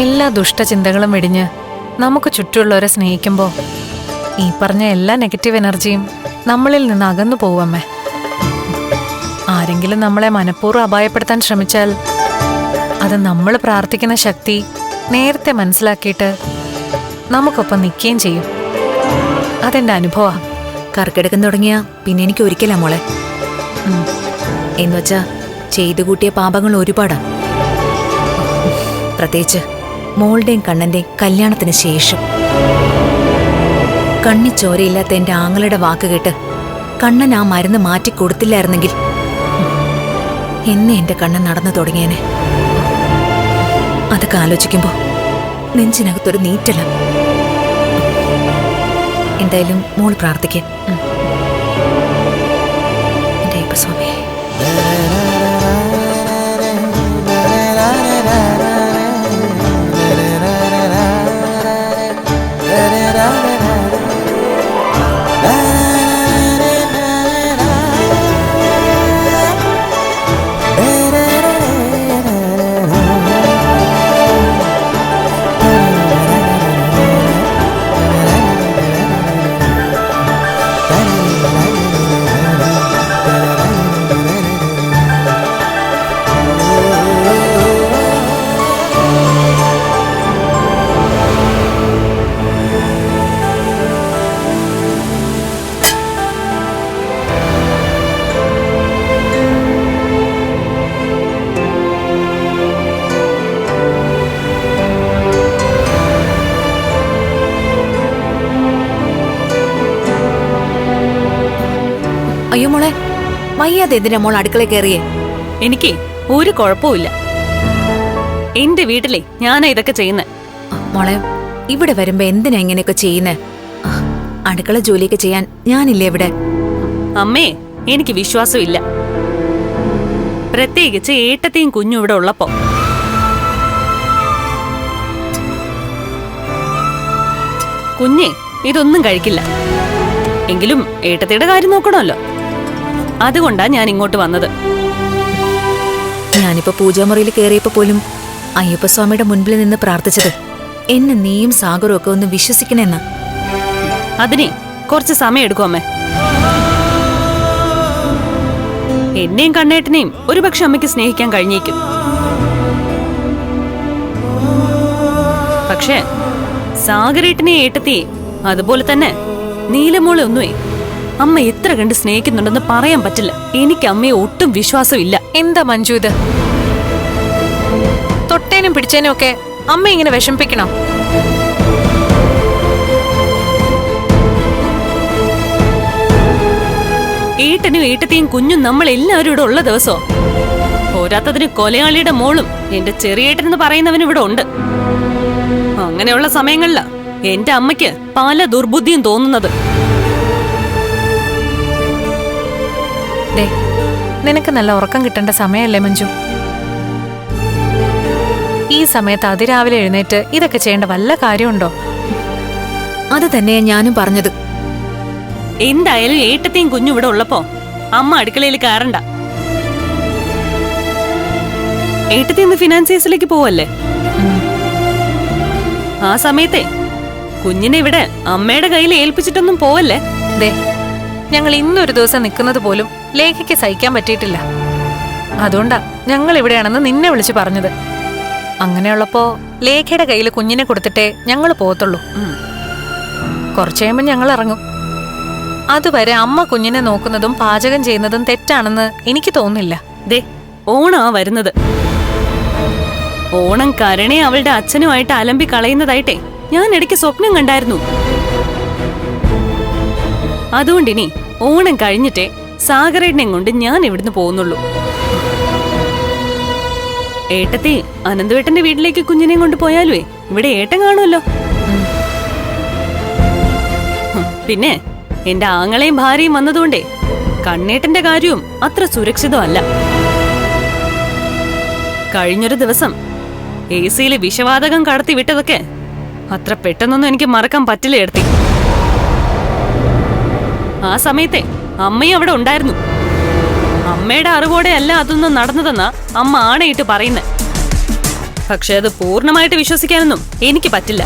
എല്ലാ ദുഷ്ടചിന്തകളും വെടിഞ്ഞ് നമുക്ക് ചുറ്റുമുള്ളവരെ സ്നേഹിക്കുമ്പോൾ ഈ പറഞ്ഞ എല്ലാ നെഗറ്റീവ് എനർജിയും നമ്മളിൽ നിന്ന് അകന്നു പോവമ്മേ. ആരെങ്കിലും നമ്മളെ മനഃപൂർവ്വം അപായപ്പെടുത്താൻ ശ്രമിച്ചാൽ അത് നമ്മൾ പ്രാർത്ഥിക്കുന്ന ശക്തി നേരത്തെ മനസ്സിലാക്കിയിട്ട് നമുക്കൊപ്പം നിൽക്കുകയും ചെയ്യും. അതെന്റെ അനുഭവമാണ്. കർക്കിടകം തുടങ്ങിയ പിന്നെ എനിക്ക് ഒരിക്കലാ മോളെ. എന്നുവച്ചാ ചെയ്തു കൂട്ടിയ പാപങ്ങൾ ഒരുപാടാ. പ്രത്യേകിച്ച് മോളുടെയും കണ്ണന്റെയും കല്യാണത്തിന് ശേഷം. കണ്ണിച്ചോരയില്ലാത്ത എന്റെ ആങ്ങളുടെ വാക്ക് കേട്ട് കണ്ണൻ ആ മരുന്ന് മാറ്റി കൊടുത്തില്ലായിരുന്നെങ്കിൽ എന്നെ എന്റെ കണ്ണൻ നടന്നു തുടങ്ങിയേനെ. അതൊക്കെ ആലോചിക്കുമ്പോ നെഞ്ചിനകത്തൊരു നീറ്റല. എന്തായാലും മോൾ പ്രാർത്ഥിക്കേ. എന്റെ അയ്യപ്പസ്വാമി. അയ്യോ മോളെ, വയ്യാതെ എന്തിനാ മോൾ അടുക്കള കയറിയേ? എനിക്ക് ഒരു കുഴപ്പമില്ല. എന്റെ വീട്ടിലെ ഞാനാ ഇതൊക്കെ ചെയ്യുന്നേ. മോളെ, ഇവിടെ വരുമ്പോ എന്തിനാ ഇങ്ങനെയൊക്കെ ചെയ്യുന്നേ? അടുക്കള ജോലിയൊക്കെ ചെയ്യാൻ ഞാനില്ലേ ഇവിടെ? അമ്മേ, എനിക്ക് വിശ്വാസമില്ല. പ്രത്യേകിച്ച് ഏട്ടത്തെയും കുഞ്ഞും ഇവിടെ ഉള്ളപ്പോ. കുഞ്ഞെ ഇതൊന്നും കഴിക്കില്ല. എങ്കിലും ഏട്ടത്തിയുടെ കാര്യം നോക്കണമല്ലോ. അതുകൊണ്ടാ ഞാൻ ഇങ്ങോട്ട് വന്നത്. ഞാനിപ്പോ പൂജാമുറിയിൽ കയറിയപ്പോ പോലും അയ്യപ്പസ്വാമിയുടെ മുൻപിൽ നിന്ന് പ്രാർത്ഥിച്ചത് എന്നെ നീയും സാഗറും ഒക്കെ ഒന്ന് വിശ്വസിക്കണെന്ന്. അതിനെ കുറച്ച് സമയം എടുക്കും അമ്മേ. എന്നെയും കണ്ണേട്ടനെയും ഒരുപക്ഷെ അമ്മയ്ക്ക് സ്നേഹിക്കാൻ കഴിഞ്ഞേക്കും. പക്ഷേ സാഗരേട്ടനെയും ഏട്ടത്തെയും അതുപോലെ തന്നെ നീലമോളെ ഒന്നുമേ അമ്മ എത്ര കണ്ട് സ്നേഹിക്കുന്നുണ്ടെന്ന് പറയാൻ പറ്റില്ല. എനിക്ക് അമ്മയെ ഒട്ടും വിശ്വാസമില്ല. എന്താ മഞ്ജു ഇത്? തൊട്ടേനും പിടിച്ചേനും ഒക്കെ അമ്മ ഇങ്ങനെ വിഷമിപ്പിക്കണം? ഏട്ടനും ഏട്ടത്തെയും കുഞ്ഞും നമ്മൾ എല്ലാവരും ഇവിടെ ഉള്ള ദിവസോ. പോരാത്തതിന് കൊലയാളിയുടെ മോളും എന്റെ ചെറിയേട്ടനെന്ന് പറയുന്നവൻ ഇവിടെ ഉണ്ട്. അങ്ങനെയുള്ള സമയങ്ങളിലാ എന്റെ അമ്മയ്ക്ക് പല ദുർബുദ്ധിയും തോന്നുന്നത്. നിനക്ക് നല്ല ഉറക്കം കിട്ടേണ്ട സമയമല്ലേ മഞ്ജു? ഈ സമയത്ത് അതിരാവിലെ എഴുന്നേറ്റ് ഇതൊക്കെ ചെയ്യേണ്ട വല്ല കാര്യമുണ്ടോ? അത് തന്നെയാ ഞാനും പറഞ്ഞത്. എന്തായാലും ഏട്ടത്തെയും കുഞ്ഞും ഇവിടെ ഉള്ളപ്പോ അമ്മ അടുക്കളയിൽ കയറണ്ട. ഏട്ടത്തി ഇന്ന് ഫിനാൻസിയേഴ്സിലേക്ക് പോവല്ലേ? ആ സമയത്തെ കുഞ്ഞിനെ ഇവിടെ അമ്മയുടെ കയ്യിൽ ഏൽപ്പിച്ചിട്ടൊന്നും പോവല്ലേ. ഞങ്ങൾ ഇന്നൊരു ദിവസം നിൽക്കുന്നത് പോലും ലേഖയ്ക്ക് സഹിക്കാൻ പറ്റിയിട്ടില്ല. അതുകൊണ്ടാ ഞങ്ങൾ ഇവിടെയാണെന്ന് നിന്നെ വിളിച്ചു പറഞ്ഞത്. അങ്ങനെയുള്ളപ്പോ ലേഖയുടെ കയ്യിൽ കുഞ്ഞിനെ കൊടുത്തിട്ടേ ഞങ്ങൾ പോകത്തുള്ളൂ. കുറച്ചു കഴിയുമ്പോൾ ഞങ്ങൾ ഇറങ്ങും. അതുവരെ അമ്മ കുഞ്ഞിനെ നോക്കുന്നതും പാചകം ചെയ്യുന്നതും തെറ്റാണെന്ന് എനിക്ക് തോന്നുന്നില്ല. ഓണാ വരുന്നത്. ഓണം കരണേ അവളുടെ അച്ഛനുമായിട്ട് അലമ്പി കളയുന്നതായിട്ടേ ഞാൻ ഇടയ്ക്ക് സ്വപ്നം കണ്ടായിരുന്നു. അതുകൊണ്ടിനി ഓണം കഴിഞ്ഞിട്ടേ സാഗരേട്ടനെയും കൊണ്ട് ഞാൻ ഇവിടുന്ന് പോകുന്നുള്ളൂ. ഏട്ടത്തി അനന്തവേട്ടന്റെ വീട്ടിലേക്ക് കുഞ്ഞിനെയും കൊണ്ട് പോയാലുവേ ഇവിടെ ഏട്ടൻ കാണുമല്ലോ. പിന്നെ എന്റെ ആങ്ങളെയും ഭാര്യയും വന്നതുകൊണ്ടേ കണ്ണേട്ടന്റെ കാര്യവും അത്ര സുരക്ഷിതമല്ല. കഴിഞ്ഞൊരു ദിവസം AC-യിൽ വിഷവാതകം കടത്തി വിട്ടതൊക്കെ അത്ര പെട്ടെന്നൊന്നും എനിക്ക് മറക്കാൻ പറ്റില്ല എടുത്തി. ആ സമയത്തെ അമ്മയും അവിടെ ഉണ്ടായിരുന്നു. അമ്മയുടെ അറിവോടെ അല്ല അതൊന്നും നടന്നതെന്നാ അമ്മ ആണയിട്ട് പറയുന്നത്. പക്ഷെ അത് പൂർണ്ണമായിട്ട് വിശ്വസിക്കാനൊന്നും എനിക്ക് പറ്റില്ല.